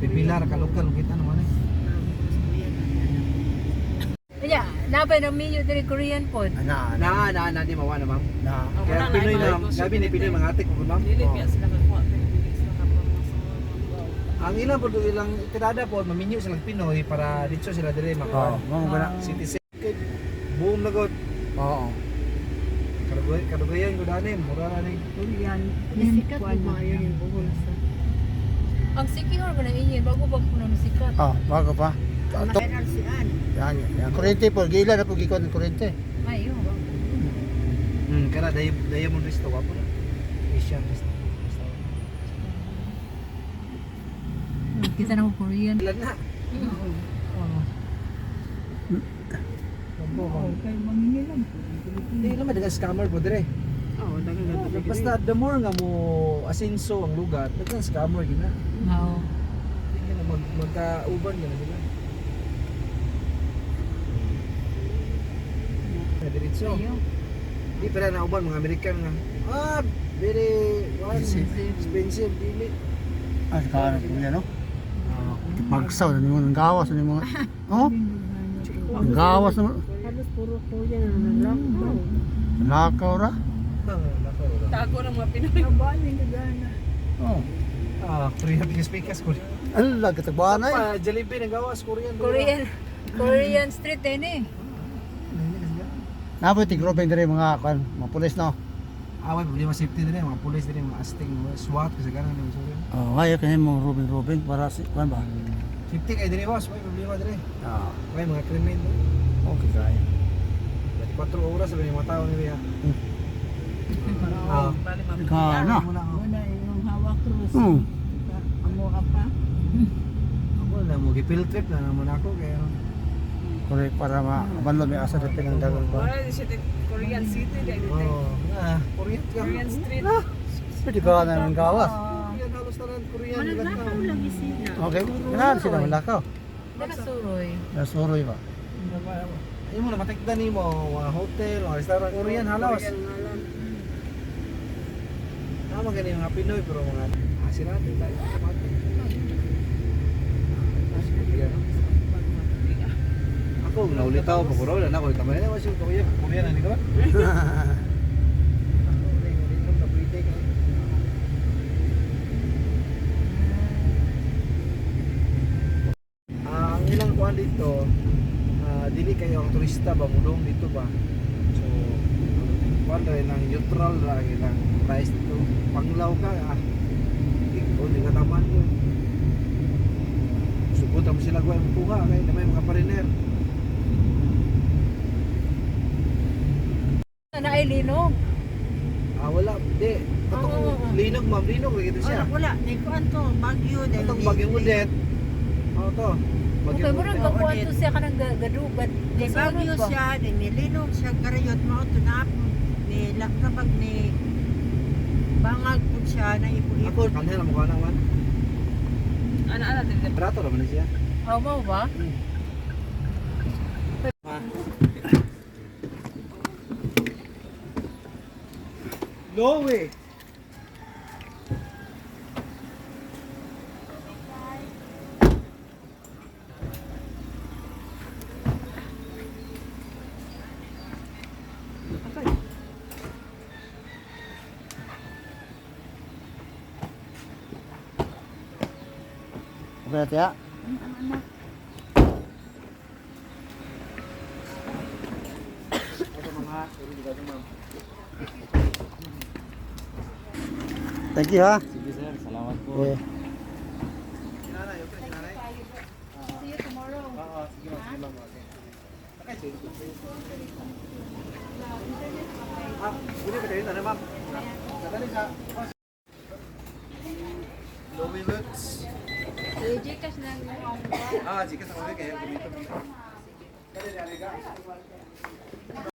Pilar ka lokal kita naman eh. Kaya, napay na minyo diri Korean pod. Na di mawa na ma'am. Na. Kaya Pinoy na gabi ni Pinoy mga ate ko ma'am. Dili biya sila kakuha pero dili sila kapamasama. Ang ilang po ilang tirada po maminyo sila Pinoy para dito sila dire Oo, maka mo ba na? citizen. Boom na god. Oo. Kadugayan ko dani mura na ni. Korean. Sikat mo maayo yung buhol sa. Ang secure ba na inyo bago ba kuno sikat? Oh, bago pa. Viral si Ann. Yan. Kurente po, gila na po gikon ng kurente. Ayo. Kaya Diamond Resto wapo na. Asian Resto. Kita na ko Korean. Ilan na? Kay mangingilan po. Hindi naman dagang scammer po dire. Oo, dagang Basta the more nga mo asenso ang lugar, dagang scammer gina. Oo. Hindi na magka-uban gina sila. Diretso. Ayo. Di pala na uban mga American nga. Very expensive dili. Ah, kaano po yan, no? Pagsaw, ano yung gawas, ano yung mga... Oh? Ang gawas naman. Halos puro Korean na lang. Lakaw ra. Tago ng mga Pinoy. Nabaling ka gana. Oh. Korean bigas pikas ko. Ala, katagbanay. Jollibee nang gawas Korean. Korean street eh. Napoy tigrobeng dire mga kan, mga pulis no. Away problema safety dire mga pulis dire mga asting mga SWAT kasi ganang ni sorry. Oh, ngayon kanya mo Robin para si kan ba? Safety kay dire boss, may problema dire. Ah, May mga krimen. okay kaya. 24 oras sa mga tao nila. Bali mga Kana. Wala yung hawak cruise. Amo ka pa. Ako na mo gipil trip na naman ako kaya Correct para mabanlo may asa dito ng dagang ba. Wala siya Korean City dahil dito. Korean ka. Korean Street. Pwede ka na ng gawas. Korean halos tanan Korean ilan Malagnaw ka. lagi sila. Okay, kailangan sila malakaw. Nakasuroy. Nasuroy ba? Ay mo na matikdan nimo mga hotel, mga restaurant Korean halos. Tama gani mga Pinoy pero mga asirate tayo kapatid. Ako naulitaw pa ko raw na ako kamay na wasyo ko yan Korean ani ka ba? Ang ilang kuan dito dili kayo ang turista ba mudong dito ba? So kuan rin ang neutral ra ilang price dito. Panglaw ka ikaw di ka taman ko. Sugot mo sila kuha kuha kay na may mga pariner. Na ay linog. Wala, di. Katong linog ma'am, linog rin ito siya. Wala, nikuan to, bagyo dahil. Katong bagyong udet. To. Okay, Bagyong murag udet. gakuan to siya kanang gadugad. Di bagyo siya, di nilinog siya karayot mo ito na ni lakabag ni bangag po siya na Ako, ipo-ipo. kanina na mukha naman. Ana dili. Trato naman na siya. Aw mo ba? No way! Okay na tiya. Thank you ha. Sige sir, salamat po. Okay. Sinanay, okay, sinanay? See you tomorrow. Sige ma'am, sige ma'am. Okay, sige. Hindi pa tayo na ma'am. Sadali sa... Lowy Lutz. Gcash na mo. Sige, sa kayo. Dito. Dali, dali ka.